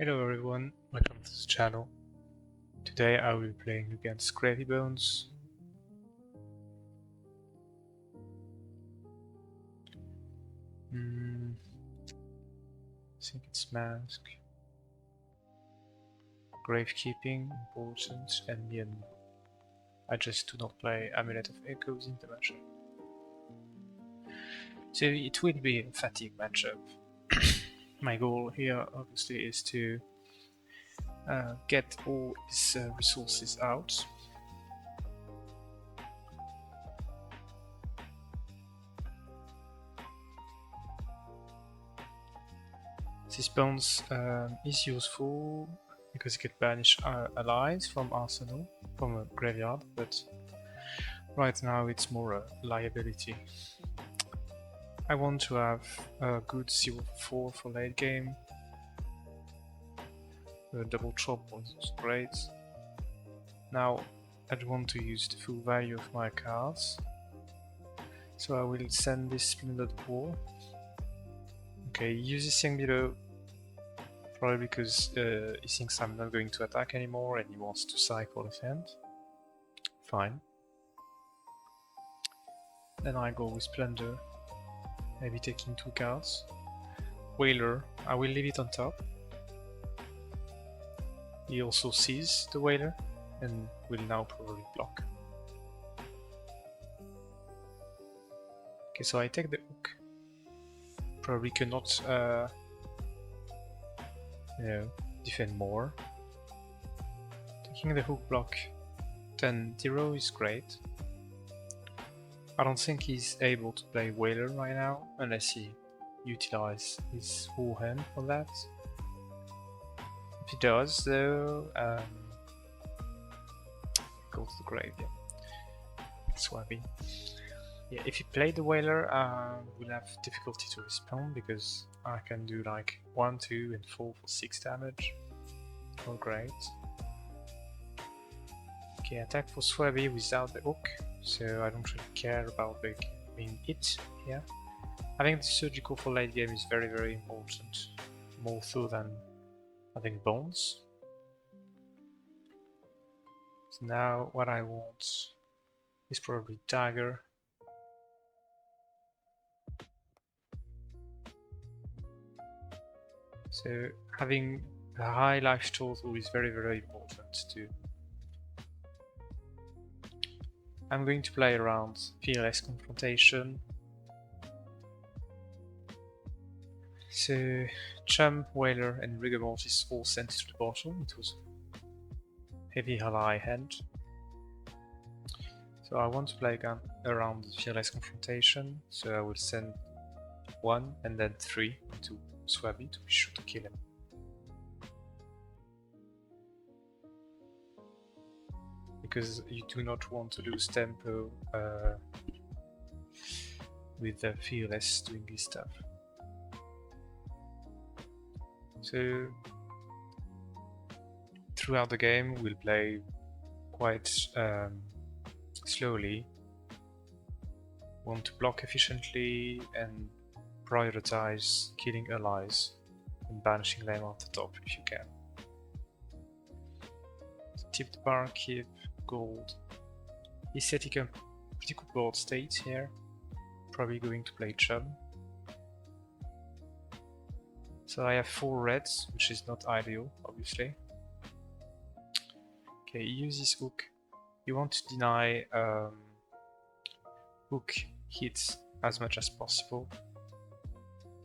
Hello everyone, welcome to the channel. Today I will be playing against Gravekeeping. I think it's Mask. Gravekeeping, Important, and Mian. I just do not play Amulet of Echoes in the matchup. So it will be a fatigue matchup. My goal here obviously is to get all his resources out. This bounce is useful because you can banish allies from arsenal, from a graveyard, but right now it's more a liability. I want to have a good 0-4 for late game. The double chop was great. Now I want to use the full value of my cards, so I will send this Splendid Pool. Okay, use this thing below, probably because he thinks I'm not going to attack anymore and he wants to cycle his hand. Fine. Then I go with Splendor, maybe taking 2 cards. Whaler, I will leave it on top. He also sees the Whaler and will now probably block. Okay, so I take the hook. Probably cannot defend more. Taking the hook block 10-0 is great. I don't think he's able to play Whaler right now unless he utilizes his whole hand for that. If he does though, go to the grave, yeah. Swapping. Yeah, if he played the Whaler, we'll have difficulty to respond because I can do like 1, 2, and 4 for 6 damage. Oh, great. Okay, attack for Swabby without the hook, so I don't really care about being hit here. Having the surgical for late game is very, very important, more so than having bones. So now what I want is probably dagger. So having a high life total is very, very important too. I'm going to play around Fearless Confrontation. So Chum, Whaler, and Rigormort is all sent to the bottom. It was heavy ally hand. So I want to play again around Fearless Confrontation, so I will send 1 and then 3 to Swabby to be sure to kill him. Because you do not want to lose tempo with the Fearless doing this stuff. So throughout the game we'll play quite slowly. Want to block efficiently and prioritize killing allies and banishing them off the top if you can. Tip the bar, keep gold. He said he can pretty good board state here. Probably going to play Chum. So I have 4 reds, which is not ideal, obviously. Okay, use this hook. You want to deny hook hits as much as possible.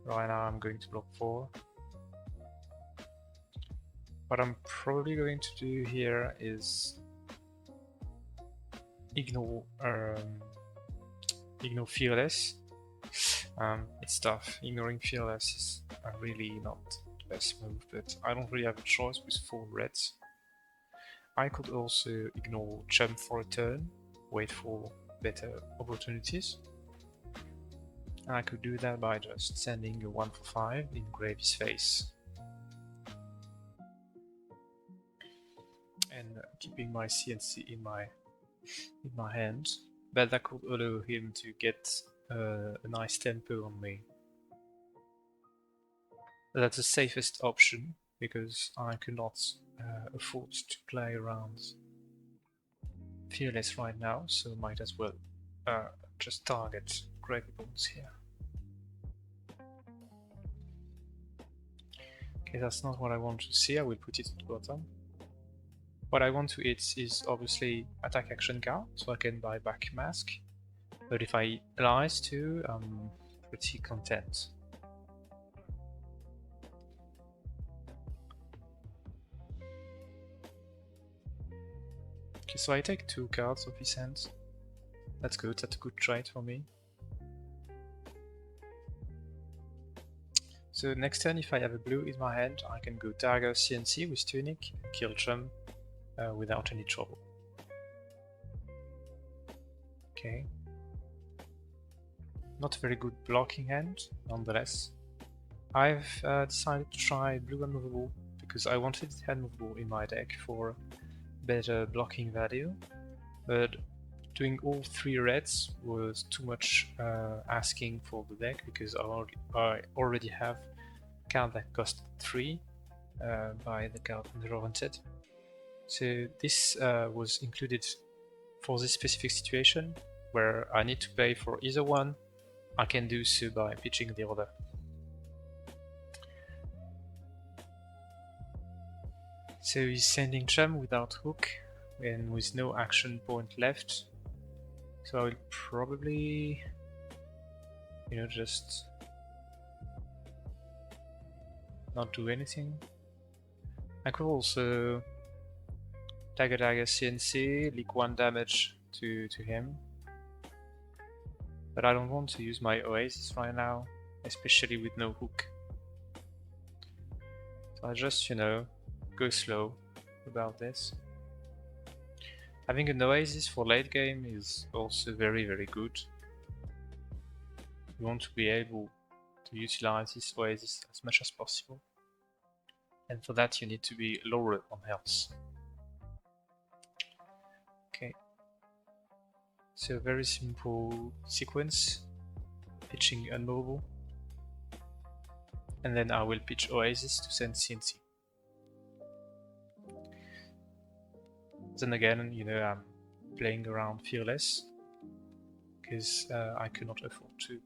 Right now I'm going to block 4. What I'm probably going to do here is ignore Fearless. It's tough. Ignoring Fearless is really not the best move, but I don't really have a choice with 4 reds. I could also ignore Chum for a turn, wait for better opportunities. And I could do that by just sending a 1 for 5 in Gravy's face. And keeping my CNC in my hand, but that could allow him to get a nice tempo on me. That's the safest option because I could not afford to play around Fearless right now, so might as well just target Gravekeeping here. Okay, that's not what I want to see. I will put it at the bottom. What I want to hit is obviously attack action card, so I can buy back mask. But if I allies too, I'm pretty content. Okay, so I take 2 cards of his hand. That's good, that's a good trade for me. So next turn, if I have a blue in my hand, I can go Dagger CNC with Tunic and kill Chum without any trouble. Okay. Not a very good blocking hand, nonetheless. I've decided to try blue unmovable because I wanted it unmovable in my deck for better blocking value, but doing all 3 reds was too much asking for the deck because I already have a card that cost 3 by the card Hunted. So this was included for this specific situation where I need to pay for either one. I can do so by pitching the other. So he's sending Chum without hook and with no action point left. So I will probably, just not do anything. I could also Dagger CNC, leak 1 damage to him. But I don't want to use my Oasis right now, especially with no hook. So I just, go slow about this. Having an Oasis for late game is also very, very good. You want to be able to utilize this Oasis as much as possible. And for that you need to be lower on health. Okay. So very simple sequence. Pitching unmovable. And then I will pitch Oasis to send CNC. Then again, I'm playing around Fearless because I cannot afford to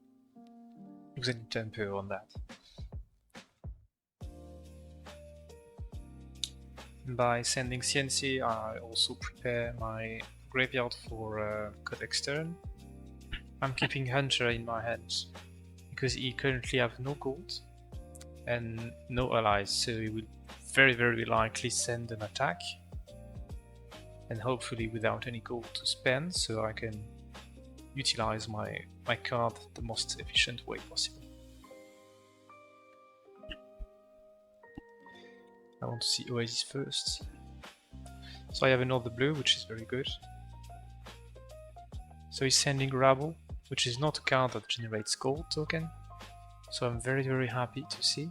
lose any tempo on that. By sending CNC, I also prepare my graveyard for Codex turn. I'm keeping Hunter in my hands because he currently have no gold and no allies, so he will very, very likely send an attack. And hopefully without any gold to spend, so I can utilize my card the most efficient way possible. I want to see Oasis first. So I have another blue, which is very good. So he's sending Rabble, which is not a card that generates gold token. So I'm very, very happy to see.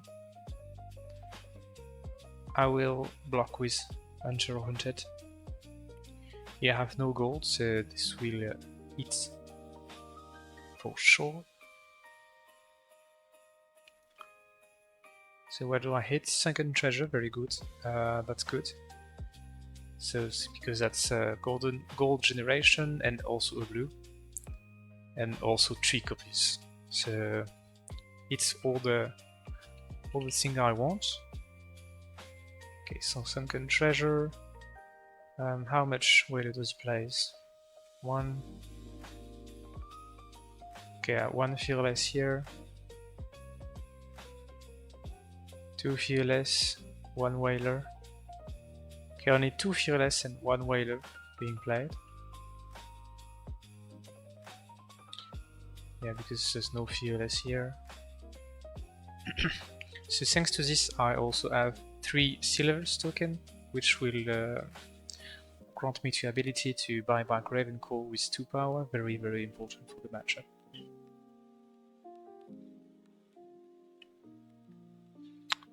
I will block with Hunted. Yeah, I have no gold, so this will hit for sure. So where do I hit? Sunken Treasure, very good. That's good. So because that's gold generation and also a blue, and also 3 copies. So it's all the thing I want. Okay, so Sunken Treasure. How much whaler does he place? 1. Okay, 1 Fearless here. 2 Fearless, 1 whaler. Okay, only 2 Fearless and 1 whaler being played. Yeah, because there's no Fearless here. So thanks to this, I also have 3 Silvers token, which will grant me the ability to buy back Ravenclaw with 2 power, very, very important for the matchup.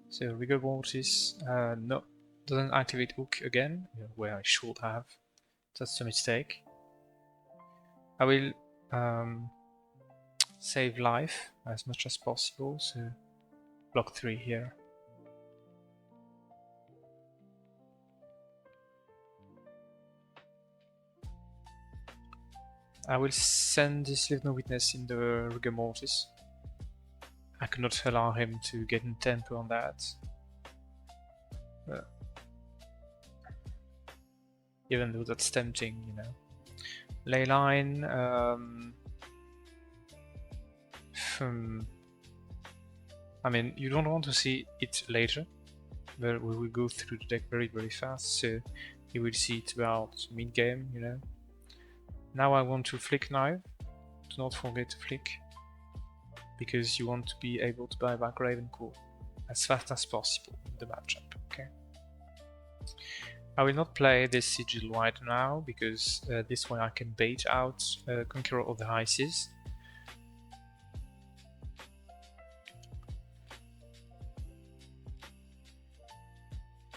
So Rigor Mortis, no, doesn't activate Hook again, where I should have. That's a mistake. I will save life as much as possible, so block 3 here. I will send this Leave No Witness in the rigor mortis. I cannot allow him to get in tempo on that. Even though that's tempting, you know. Leyline. I mean, you don't want to see it later, but we will go through the deck very, very fast, so you will see it about mid-game, you know. Now I want to flick knife. Do not forget to flick, because you want to be able to buy back Ravencore as fast as possible in the matchup, okay? I will not play this Sigil right now, because this way I can bait out Conqueror of the High Seas.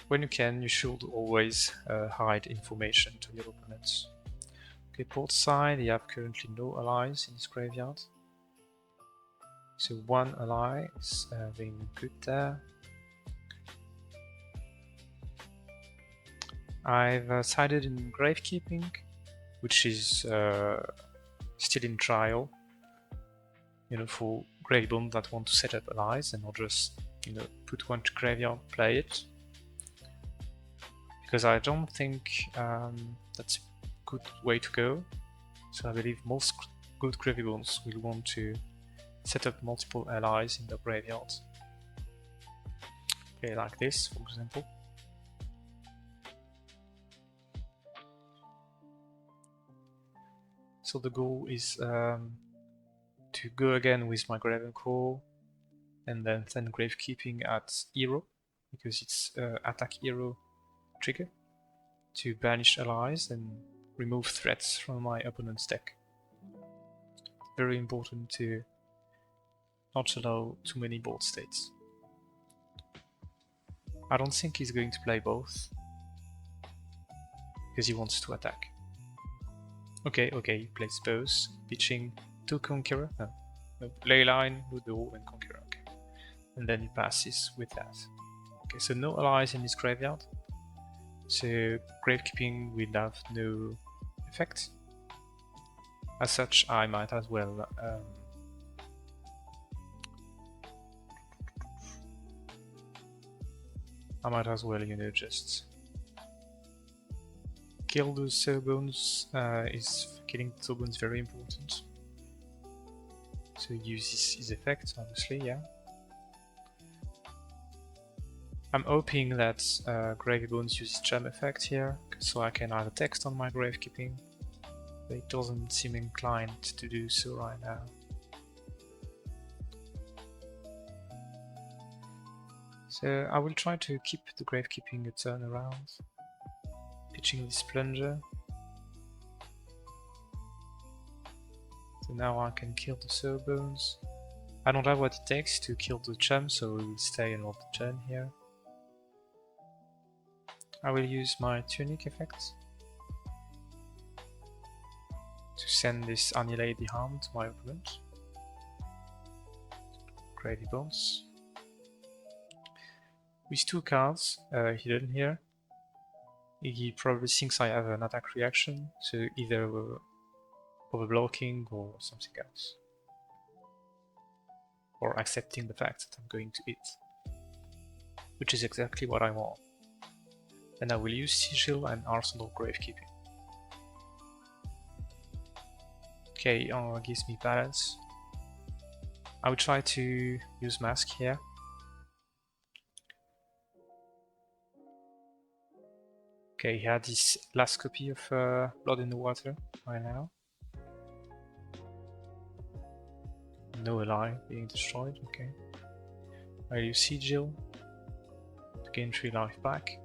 When you can, you should always hide information to your opponents. Okay, port side, you have currently no allies in this graveyard. So one ally is being good there. I've sided in Gravekeeping, which is still in trial. You know, for Gravebond that want to set up allies and not just, you know, put one to graveyard, play it. Because I don't think that's a good way to go. So I believe most good Gravebonds will want to set up multiple allies in the graveyard. Okay, like this, for example. So the goal is to go again with my Gravekeeping and then send Gravekeeping at hero, because it's attack hero trigger, to banish allies and remove threats from my opponent's deck. Very important to not allow too many board states. I don't think he's going to play both, because he wants to attack. Okay, he plays both, pitching 2 Conqueror, no, Leyline, Ludo, and Conqueror, okay. And then he passes with that. Okay, so no allies in his graveyard, so Gravekeeping will have no effect. As such, I might as well you know, just kill those Soulbones. Killing the Soulbones very important. So use his effect, obviously, yeah. I'm hoping that Gravebones uses Gem effect here, so I can add a text on my Gravekeeping, but it doesn't seem inclined to do so right now. So I will try to keep the Gravekeeping a turn around, pitching this Plunger. So now I can kill the Soulbones. I don't have what it takes to kill the Gem, so we will stay another turn here. I will use my Tunic effect to send this Annihilate the Harm to my opponent. Gravy Bones. With 2 cards hidden here, he probably thinks I have an attack reaction, so either overblocking or something else. Or accepting the fact that I'm going to hit, which is exactly what I want. And I will use Sigil and Arsenal Gravekeeping. Okay, gives me balance. I will try to use Mask here. Okay, he had this last copy of Blood in the Water right now. No ally being destroyed, okay. I use Sigil to gain 3 life back.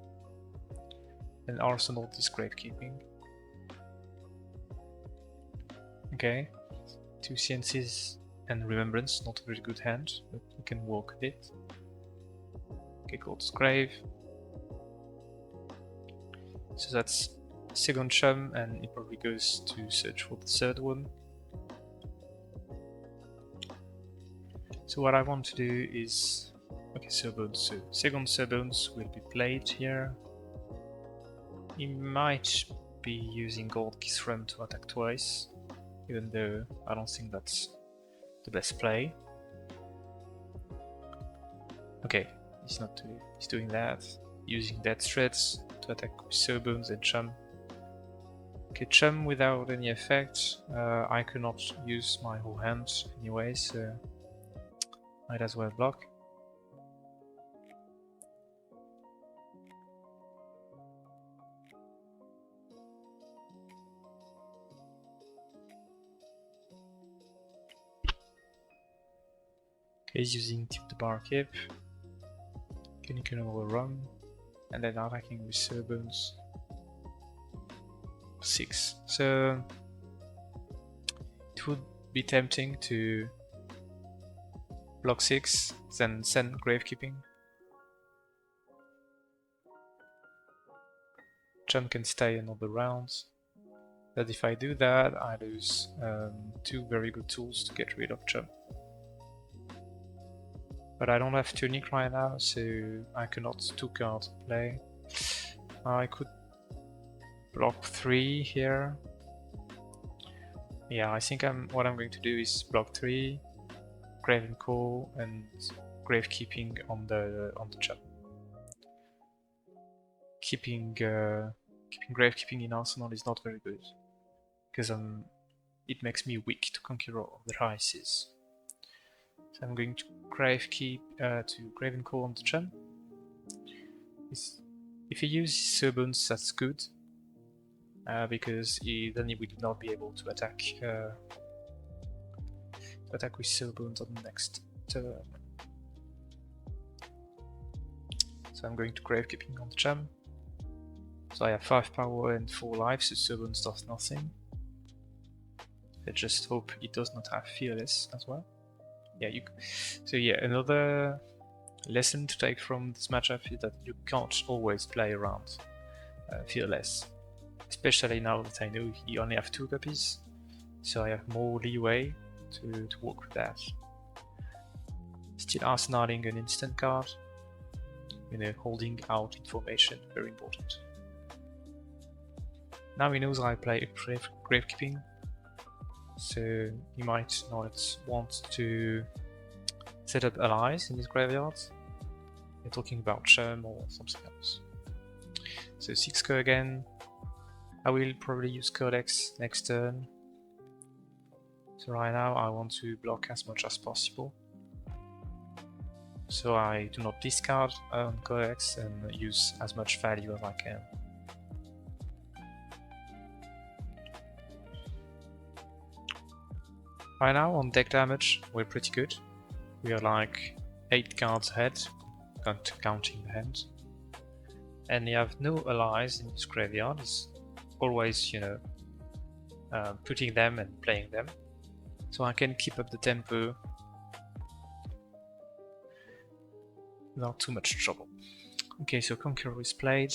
And Arsenal this Gravekeeping. Okay, 2 Sciences and Remembrance, not a very good hand, but we can work with it. Okay, Gold's Grave. So that's second Chum, and it probably goes to search for the third one. So what I want to do is, okay, Soulbones. So second Soulbones will be played here. He might be using Gold Kisram to attack twice. even though I don't think that's the best play. Okay, he's not doing, he's doing that, using dead threads to attack with Sawbones and Chum. Okay, Chum without any effect. I cannot use my whole hand anyway, so might as well block. Okay, he's using Tip the Barkeep. Can overrun, and then attacking with Sawbones. 6. So it would be tempting to block 6, then send Gravekeeping. Chum can stay another round, but if I do that, I lose 2 very good tools to get rid of Chum. But I don't have Tunic right now, so I cannot 2-card play. I could block 3 here. Yeah, I think what I'm going to do is block 3, Gravekeeping, and Gravekeeping on the Chum. Keeping Gravekeeping in Arsenal is not very good, because it makes me weak to Conqueror of the Rises. So I'm going to Gravekeep on the Chum. If he uses Sawbones, that's good, because then he will not be able to attack with Sawbones on the next turn. So I'm going to Gravekeeping on the Chum. So I have 5 power and 4 life, so Sawbones does nothing. I just hope it does not have Fearless as well. Yeah, so yeah, another lesson to take from this matchup is that you can't always play around Fearless. Especially now that I know he only have 2 copies, so I have more leeway to work with that. Still arsenaling an instant card, holding out information, very important. Now he knows I play Gravekeeping, so he might not want to set up allies in his graveyard. They're talking about Chum or something else. So 6-co again. I will probably use Codex next turn. So right now I want to block as much as possible. So I do not discard Codex and use as much value as I can. Right now on deck damage we're pretty good. We are like 8 cards ahead, not counting the hand. And you have no allies in his graveyard. He's always, putting them and playing them. So I can keep up the tempo without too much trouble. Okay, so Conqueror is played.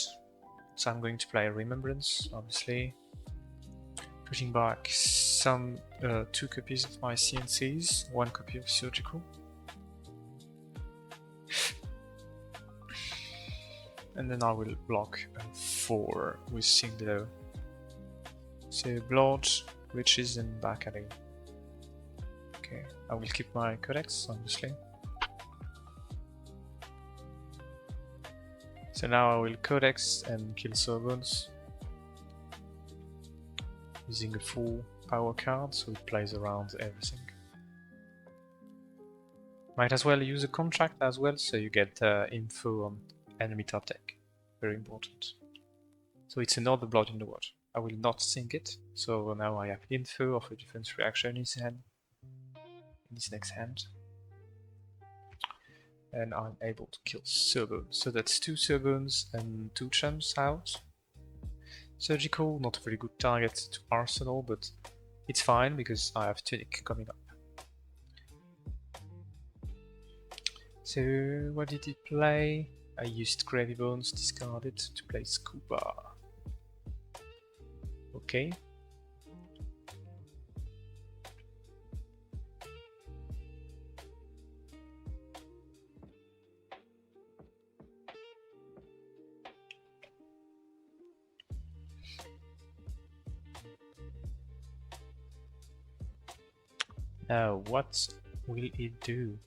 So I'm going to play Remembrance, obviously. Putting back some 2 copies of my CNCs, 1 copy of Surgical. And then I will block 4 with Singlow. So Blood, Riches, and back alley. Okay, I will keep my Codex, obviously. So now I will Codex and kill Sawbones. Using a full power card, so it plays around everything. Might as well use a contract as well, so you get info on enemy top deck. Very important. So it's another Blood in the Water. I will not sink it, so now I have info of a defense reaction in his hand, in his next hand. And I'm able to kill Sawbones. So that's 2 Sawbones and 2 Chums out. Surgical, not a very good target to Arsenal, but it's fine because I have Tunic coming up. So what did he play? I used Gravy Bones, discarded to play Scuba. Okay. What will it do?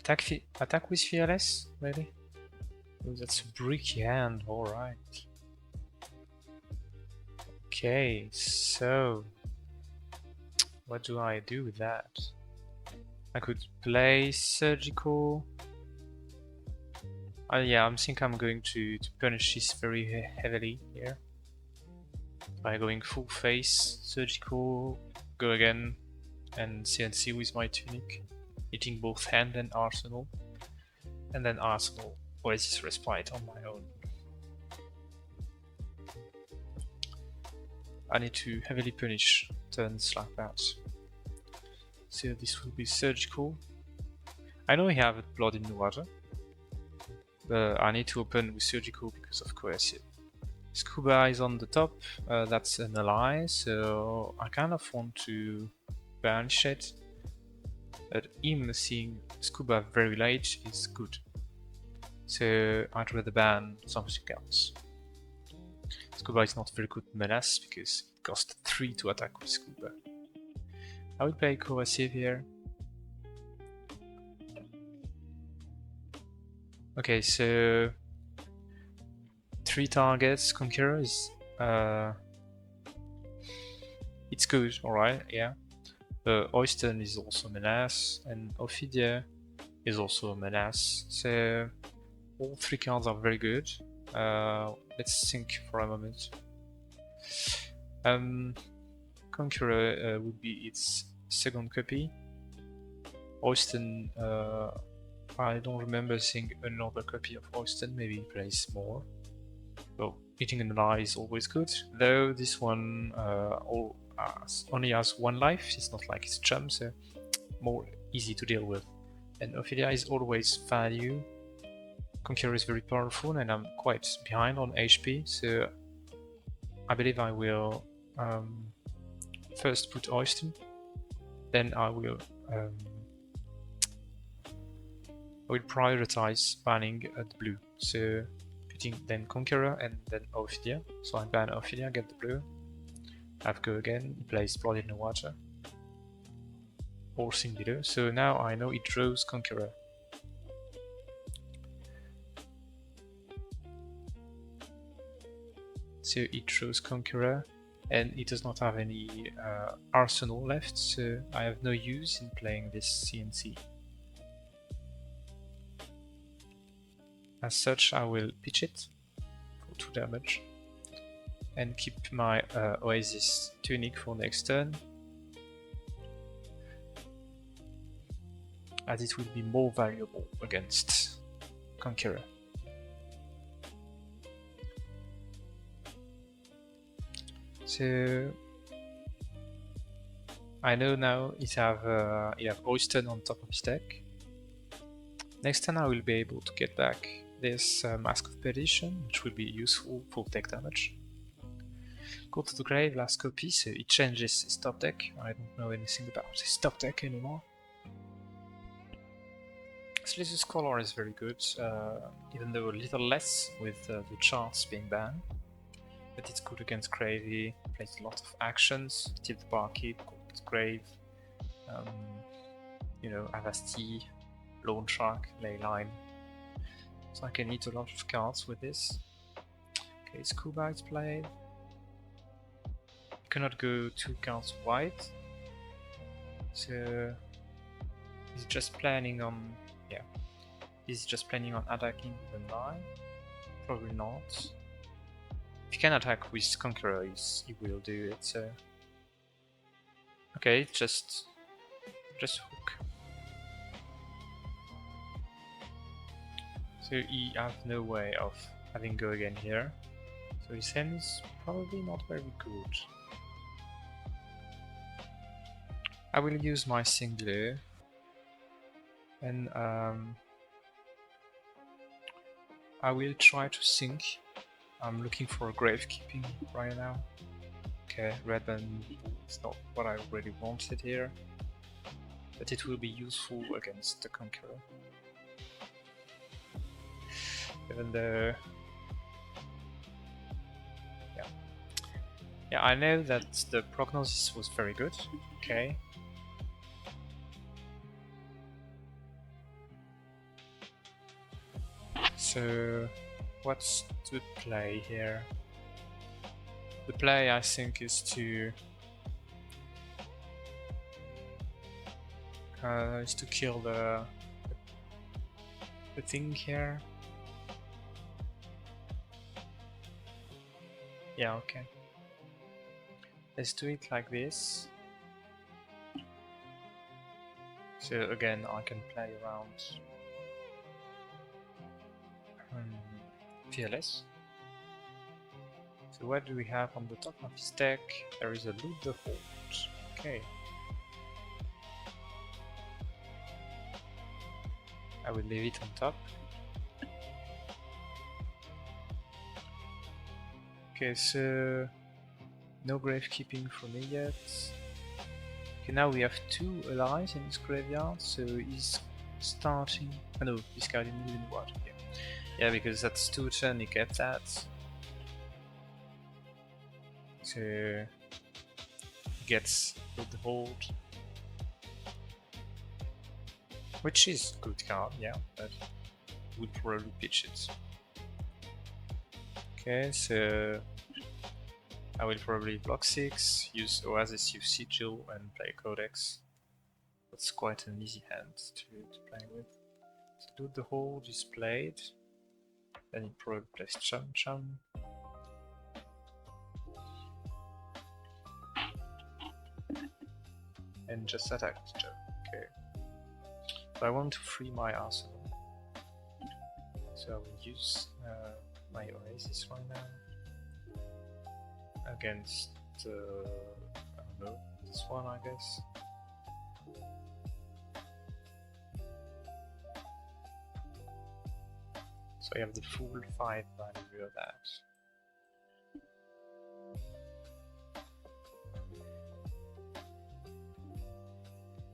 Attack with fearless? Really? Oh, that's a bricky hand, alright. Okay, so what do I do with that? I could play surgical. Yeah, I think I'm going to punish this very heavily here by going full face, surgical, go again, and CNC with my tunic, hitting both hand and arsenal, and then arsenal Oasis Respite on my own. I need to heavily punish turns like that. So this will be surgical. I know I have blood in the water, but I need to open with surgical because of coercive. Scuba is on the top, that's an ally, so I kind of want to banish it. But him seeing Scuba very late is good. So I'd rather ban something else. Scuba is not very good menace because it costs 3 to attack with Scuba. I will play coercive here. Okay, so 3 targets, Conqueror is it's good, alright, yeah. Oyston is also a menace, and Ophidia is also a menace. So all 3 cards are very good. Let's think for a moment. Conqueror would be its second copy. Oyston, I don't remember seeing another copy of Oyston, maybe he plays more. So hitting an ally is always good, though this one only has 1 life, it's not like it's chum, so more easy to deal with. And Ophidia is always value. Conqueror is very powerful and I'm quite behind on HP, so I believe I will first put Oyston, then I will prioritize banning the blue. So putting then Conqueror and then Ophidia. So I ban Ophidia, get the blue. Have go again, he plays Blood in the Water. Or thing below. So now I know it draws Conqueror. So it draws Conqueror, and it does not have any arsenal left, so I have no use in playing this CNC. As such, I will pitch it for 2 damage and keep my Oasis Tunic for next turn, as it will be more valuable against Conqueror. So I know now it have Oyston on top of his deck. Next turn I will be able to get back this Mask of Perdition, which will be useful for take damage. Go to the grave, last copy, so it changes his top deck. I don't know anything about his top deck anymore. Sliz's color is very good, even though a little less with the charts being banned. But it's good against Gravy, plays a lot of actions, Tip the Barkeep, Grave, Avasti, Lone Shark, Leyline. So I can eat a lot of cards with this. Okay, Scuba is played. You cannot go 2 cards wide. So he's just planning on attacking with a 9. Probably not. If you can attack with Conqueror, he will do it, so... Okay, just hook. So he has no way of having go again here. So his hand is probably not very good. I will use my Singular and I will try to sink. I'm looking for a Gravekeeping right now. Okay, red band is not what I really wanted here, but it will be useful against the Conqueror. Even though... Yeah, I know that the prognosis was very good, okay, so what's the play here? The play, I think, is to kill the thing here. Yeah, okay. Let's do it like this. So again, I can play around fearless. So what do we have on the top of his deck? There is a loot the hold. Okay. I will leave it on top. Okay, so no gravekeeping for me yet. Okay, now we have 2 allies in this graveyard, so he's starting. Oh no, this guy didn't even watch. Okay. Yeah, because that's 2 turn, he gets that. So he gets the hold. Which is a good card, yeah, but would probably pitch it. Okay, so I will probably block 6, use Oasis, use Sigil, and play Codex. That's quite an easy hand to play with. So do the hold is played. Then he probably plays Chum. And just attack the Joe. Okay. So I want to free my arsenal. So I will use my Oasis right now. Against, I don't know, this one I guess. So I have the full 5 value of that.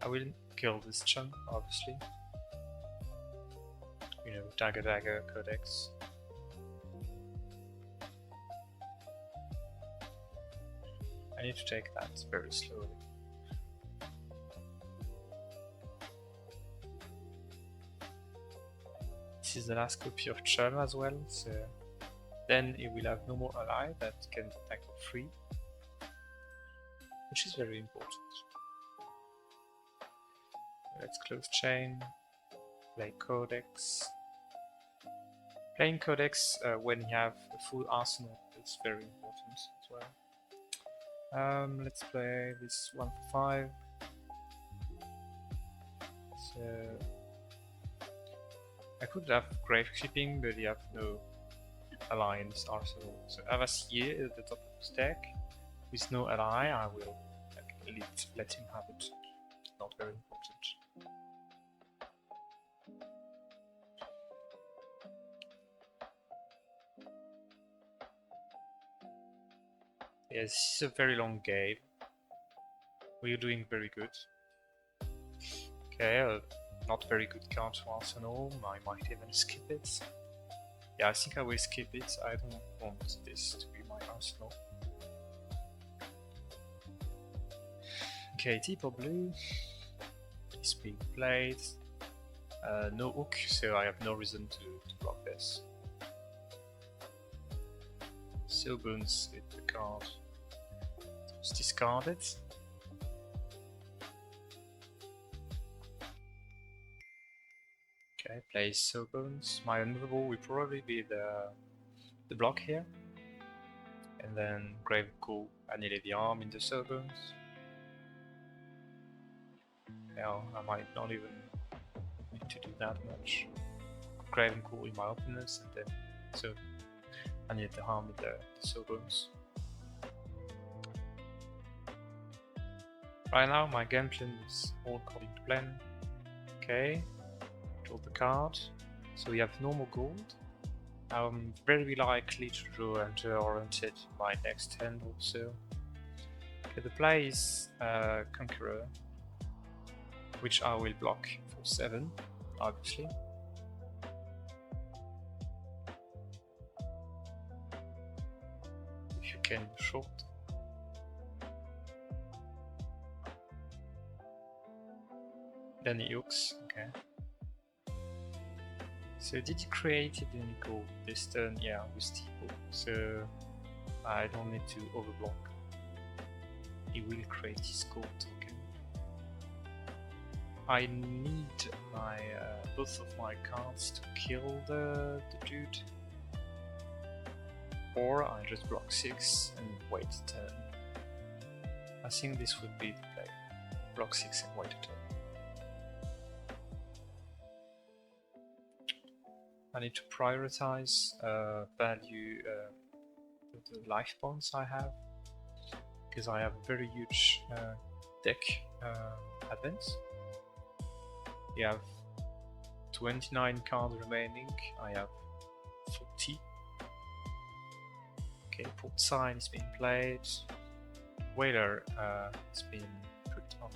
I will kill this chunk, obviously. You know, dagger, codex. I need to take that very slowly. This is the last copy of Chum as well, so then he will have no more ally that can attack for free, which is very important. Let's close chain, play Codex. Playing Codex when you have a full arsenal is very important as well. Let's play this 1 for 5. So I could have Gravekeeping, but you have no alliance arsenal. So Avasier at the top of his deck. With no ally, I will let him have it. Not very important. Yes, this is a very long game. We're doing very good. Okay, not very good counter arsenal. I might even skip it. Yeah, I think I will skip it. I don't want this to be my arsenal. Okay, deep or blue is being played. No hook, so I have no reason to block this. Silbones hit the card. It's discarded. Okay, plays Silbones. My unmovable will probably be the block here. And then Gravekeeping, annihilate the arm in the Silbones. Now I might not even need to do that much. Gravekeeping in my openness, and then so I need to harm with the Silbones. Right now my game plan is all according to plan. Okay, draw the card. So we have normal gold. I'm very likely to draw Hunter-oriented in my next hand also. Okay, the play is Conqueror, which I will block for 7, obviously. If you can short. Then he hooks, okay. So did he create it in gold this turn? Yeah, with Steeple. So I don't need to overblock. He will create his gold token. I need my both of my cards to kill the dude. Or I just block 6 and wait a turn. I think this would be the play. Block 6 and wait a turn. I need to prioritize value the life points I have, because I have a very huge deck advance. You have 29 cards remaining, I have 40. Okay, Port Sign is being played. Whaler has been put on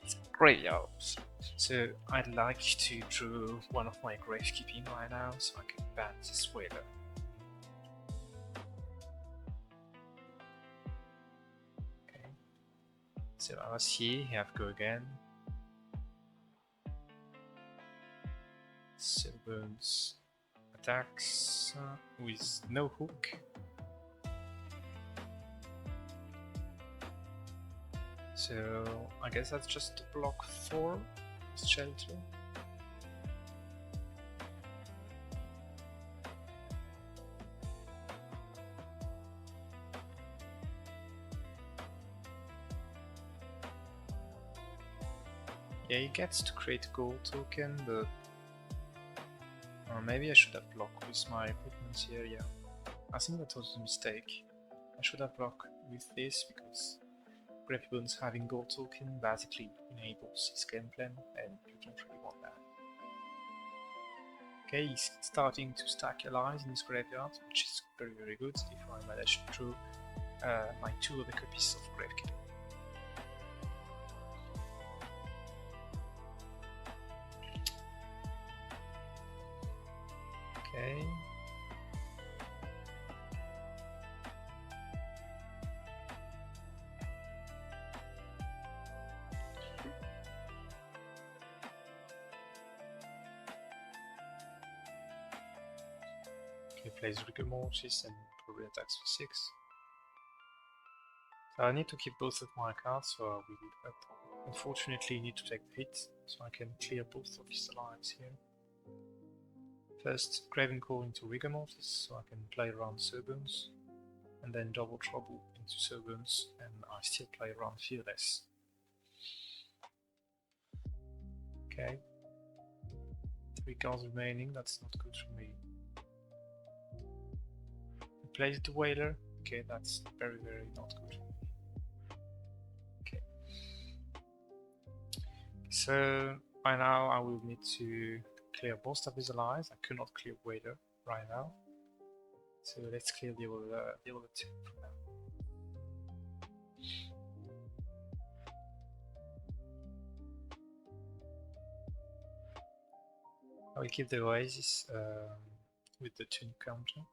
its graveyard. So I'd like to draw one of my Gravekeeping right now, so I can ban this Whaler. Okay. So I was here, I have go again. Silver's attacks with no hook. So I guess that's just block 4 with shelter. Yeah, he gets to create a gold token, but or maybe I should have blocked with my equipment here, yeah. I think that was a mistake. I should have blocked with this because Gravekeeping having gold token basically enables his game plan, and you don't really want that. Okay, he's starting to stack allies in his graveyard, which is very good if I manage to draw my 2 other copies of Gravekeeping. Okay. Okay, plays Rigor Mortis and probably attacks for 6. So I need to keep both of my cards, so I will do that. Unfortunately, need to take the hit, so I can clear both of his allies here. First, Gravekeeping into Rigor Mortis, so I can play around Serboons, and then Double Trouble into Serboons, and I still play around Fearless. Okay. 3 cards remaining, that's not good for me. He plays the Whaler, okay, that's very not good. Okay. So, by now I will need to clear most of his allies. I cannot clear Whaler right now. So let's clear the other 2 for now. I will keep the Oasis with the 2 counter.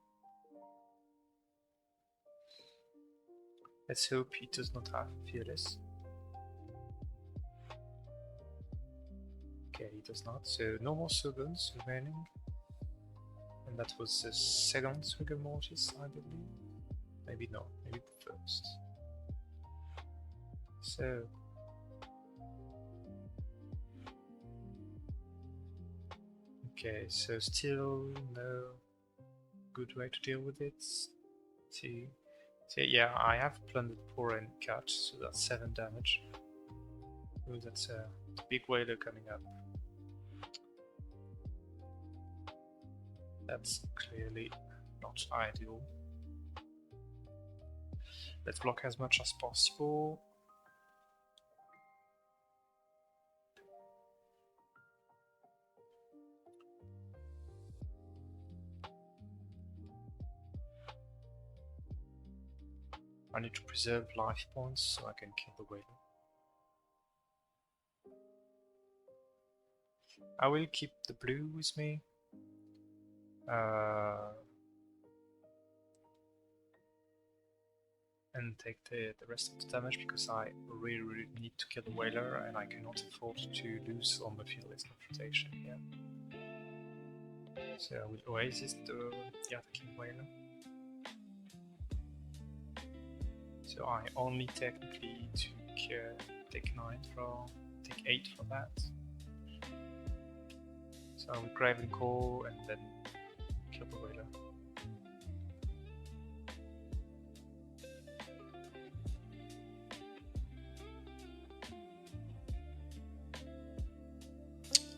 Let's hope he does not have Fearless. Okay, he does not. So no more Servants remaining. And that was the second Rigor Mortis, I believe. Maybe no, maybe the first. So okay, so still no good way to deal with it. See, yeah, I have Plundered Poor and Cut, so that's 7 damage. Oh, that's a big Whaler coming up. That's clearly not ideal. Let's block as much as possible. I need to preserve life points so I can kill the Whaler. I will keep the blue with me. And take the rest of the damage because I really need to kill the Whaler and I cannot afford to lose on the Fearless Confrontation. Yeah. So I will Oasis the Arakni Whaler. So I only technically took take 9 for, take 8 for that. So I will Gravekeeping and then kill the Whaler.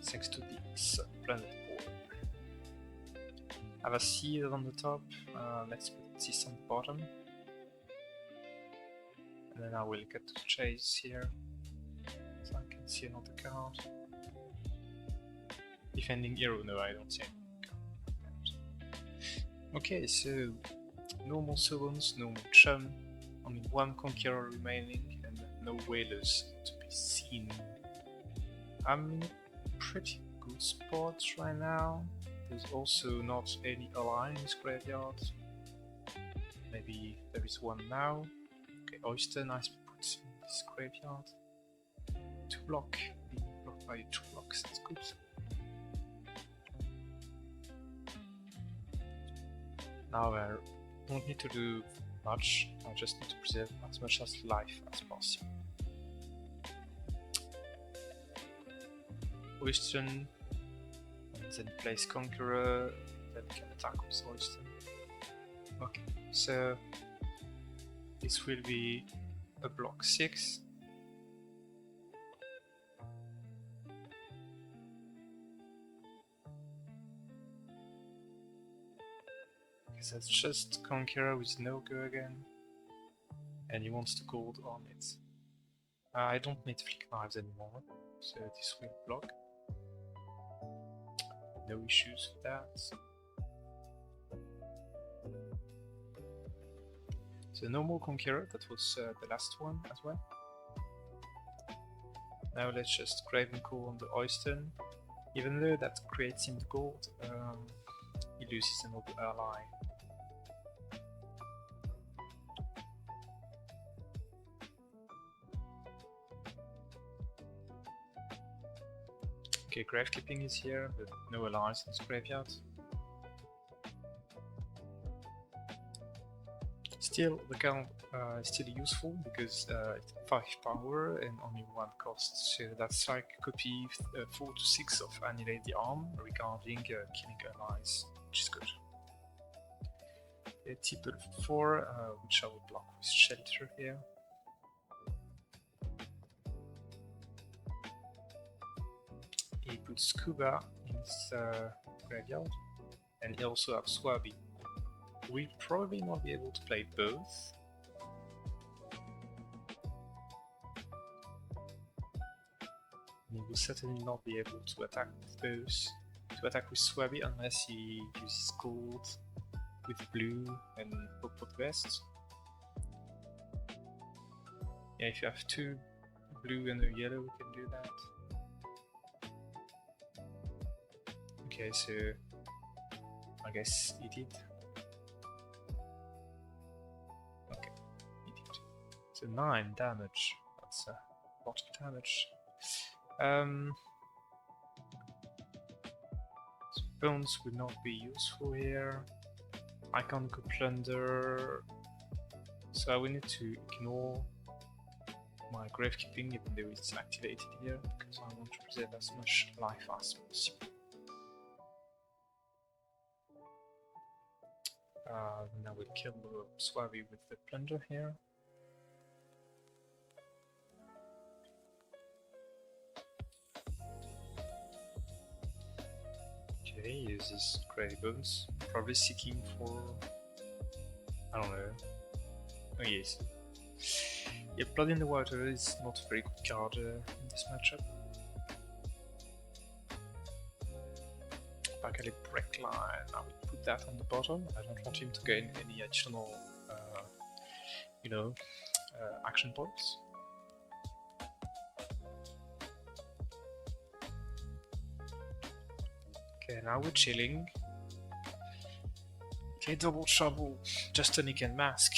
Thanks to this planet core. I have a seed on the top, let's put this on the bottom. And then I will get to chase here, so I can see another card. Defending hero, no I don't see any card. Okay, so no more summons, no more chum, only one conqueror remaining and no whalers to be seen. I'm in a pretty good spot right now. There's also not any ally in this graveyard. Maybe there is one now. Okay, Oyster, nice to put in this graveyard. 2 block, being blocked by 2 blocks, that's good. Now I don't need to do much, I just need to preserve as much as life as possible. Oyster, and then place Conqueror, then we can attack with Oyster. Okay, so this will be a block 6. Because that's just Conqueror with no go again. And he wants the gold on it. I don't need flick knives anymore, so this will block. No issues with that. So no more Conqueror, that was the last one as well. Now let's just Gravekeeping on the Oyster. Even though that creates him the gold, he loses another ally. Okay, Gravekeeping is here, but no allies in this graveyard. Still, the card is still useful because it's 5 power and only 1 cost, so that's like copy 4 to 6 of Annihilate the Arm regarding killing allies, which is good. A Tipple 4, which I will block with Shelter here. He puts Scuba in his graveyard, and he also has Swabby. We'll probably not be able to play both. He will certainly not be able to attack with both. To attack with Swabby unless he uses gold with blue and hope for the best. Yeah, if you have 2 blue and a yellow, we can do that. Okay, so I guess he did. Okay, he did. So 9 damage. That's a lot of damage. So bones will not be useful here. I can't go plunder, so I will need to ignore my Gravekeeping even though it's activated here because I want to preserve as much life as possible. Now we'll kill the Swabby with the plunder here. Okay, he uses Grey Bones, probably seeking for, I don't know. Oh yes. Yeah, Blood in the Water is not a very good card in this matchup. Bakali Breakline, I will put that on the bottom. I don't want him to gain any additional, action points. Okay, now we're chilling. Okay, double trouble. Justinic and Mask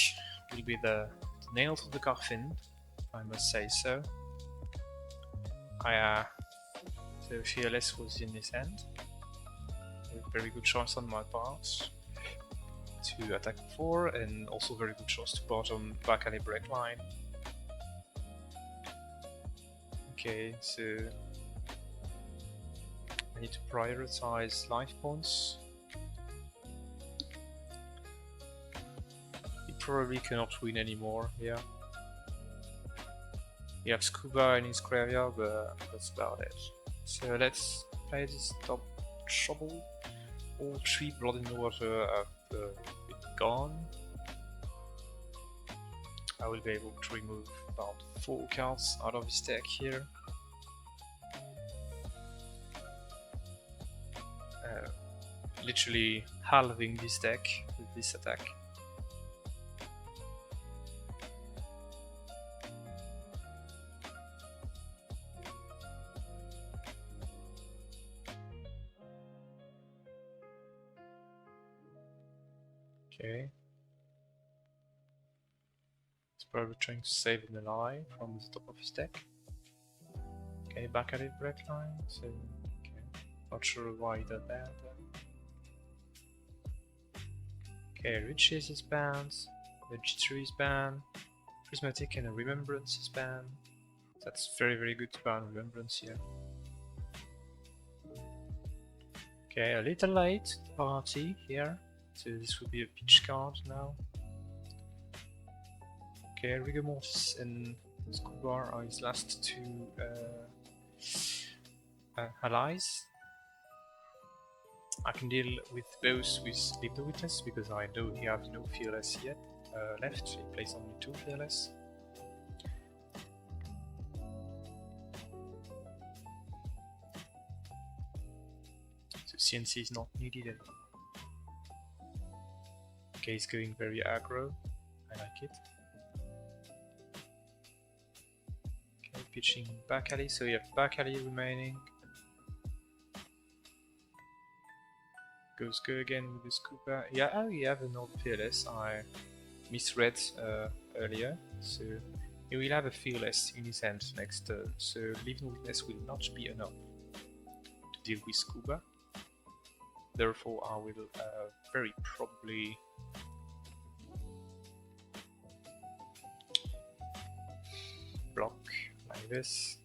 will be the nail to the coffin, if I must say so. So Fearless was in his hand. very good choice on my part to attack 4, and also very good choice to bottom back alley break line. Okay, so I need to prioritize life points. He probably cannot win anymore, yeah. He has Scuba in his graveyard, but that's about it. So let's play this top trouble. All 3 Blood in the Water have been gone. I will be able to remove about 4 cards out of his deck here. Literally halving this deck with this attack. Okay. He's probably trying to save an ally from the top of his deck. Okay, back at it, break line. So, okay. Not sure why he did that. Okay, Riches is banned. The G3 is banned. Prismatic and a Remembrance is banned. That's very, very good to ban Remembrance here. Okay, a little late to the party here. So this will be a pitch card now. Okay, Rigor Mortis and Scuba are his last 2 allies. I can deal with those with Leave the Witness because I know he has no Fearless yet left. He plays only 2 Fearless. So CNC is not needed anymore. Okay, he's going very aggro. I like it. Okay, pitching back alley, so you have back alley remaining. Goes go again with the Scuba. Yeah, oh, you have an old Fearless. I misread earlier, so he will have a Fearless in his hand next turn. So Leaving Witness will not be enough to deal with Scuba. Therefore, I will very probably block like this.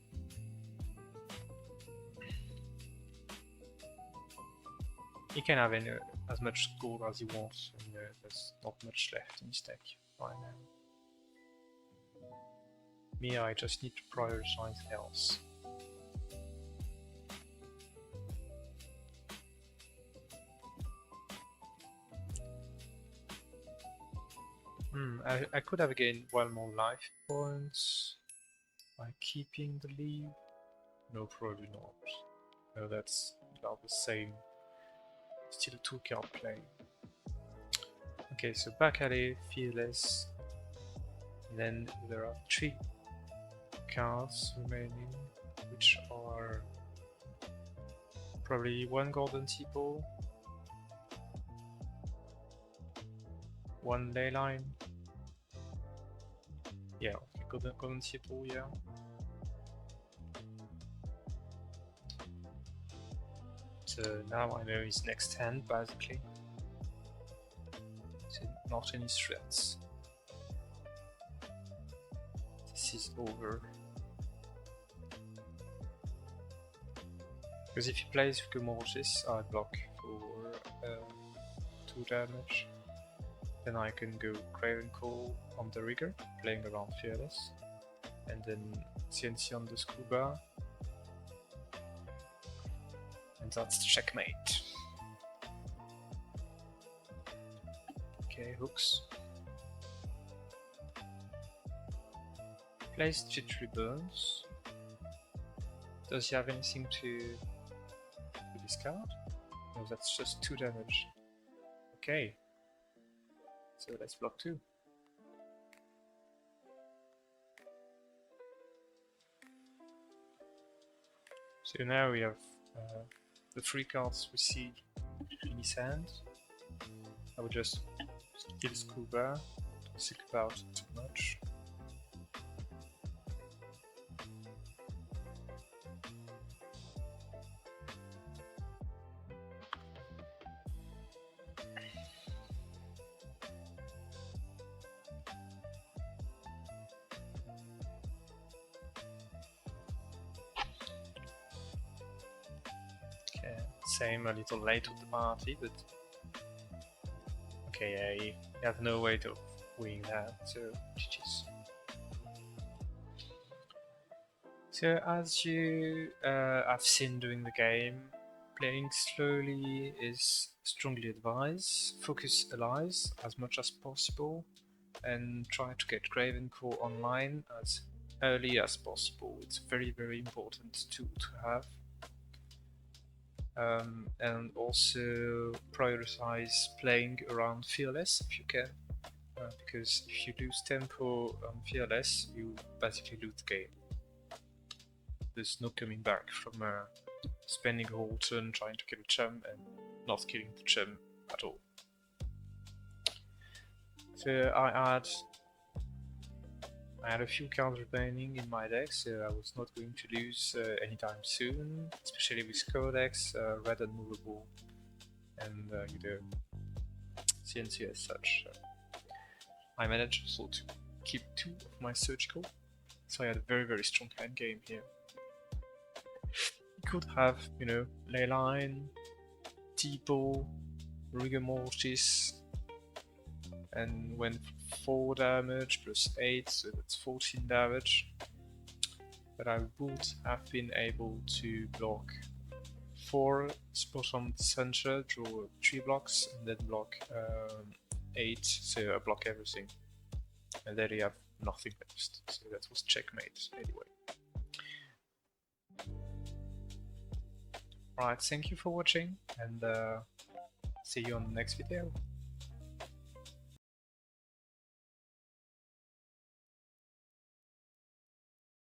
He can have as much gold as he wants, and there's not much left in his deck right now. Me, I just need to prioritize else. I could have gained 1 more life points by keeping the lead. No, probably not. No, that's about the same. Still 2 card play. Okay, so back alley, Fearless. And then there are 3 cards remaining, which are probably 1 Golden Teeple, 1 Leyline. Yeah, okay, Golden Teeple, yeah. So now I know his next hand, basically. So not any threats. This is over. Because if he plays Rigor Mortis, I block for 2 damage. Then I can go Craven Call on the Rigor, playing around Fearless. And then CNC on the Scuba. And that's checkmate. Okay, hooks. Plays G3 Burns. Does he have anything to discard? No, that's just 2 damage. Okay. So let's block 2. So now we have the 3 cards we see in his hand. I would just kill Scuba, don't think about it too much. Same, a little late to the party, but okay, I have no way of winning that, so GG's. So as you have seen during the game, playing slowly is strongly advised. Focus allies as much as possible and try to get Gravekeeping online as early as possible. It's very, very important to have. And also prioritize playing around Fearless if you can, because if you lose tempo on Fearless, you basically lose the game. There's no coming back from spending a whole turn trying to kill a chum and not killing the chum at all. So I had a few cards remaining in my deck, so I was not going to lose anytime soon, especially with Codex, Red Unmovable, and CNC as such. I managed also to keep 2 of my surgical, so I had a very, very strong hand game here. You could have, Leyline, Tipo, Rigor Mortis, and went 4 damage plus 8, so that's 14 damage. But I would have been able to block 4 spot on the center, draw 3 blocks, and then block 8, so I block everything. And then you have nothing left, so that was checkmate anyway. Alright, thank you for watching, and see you on the next video.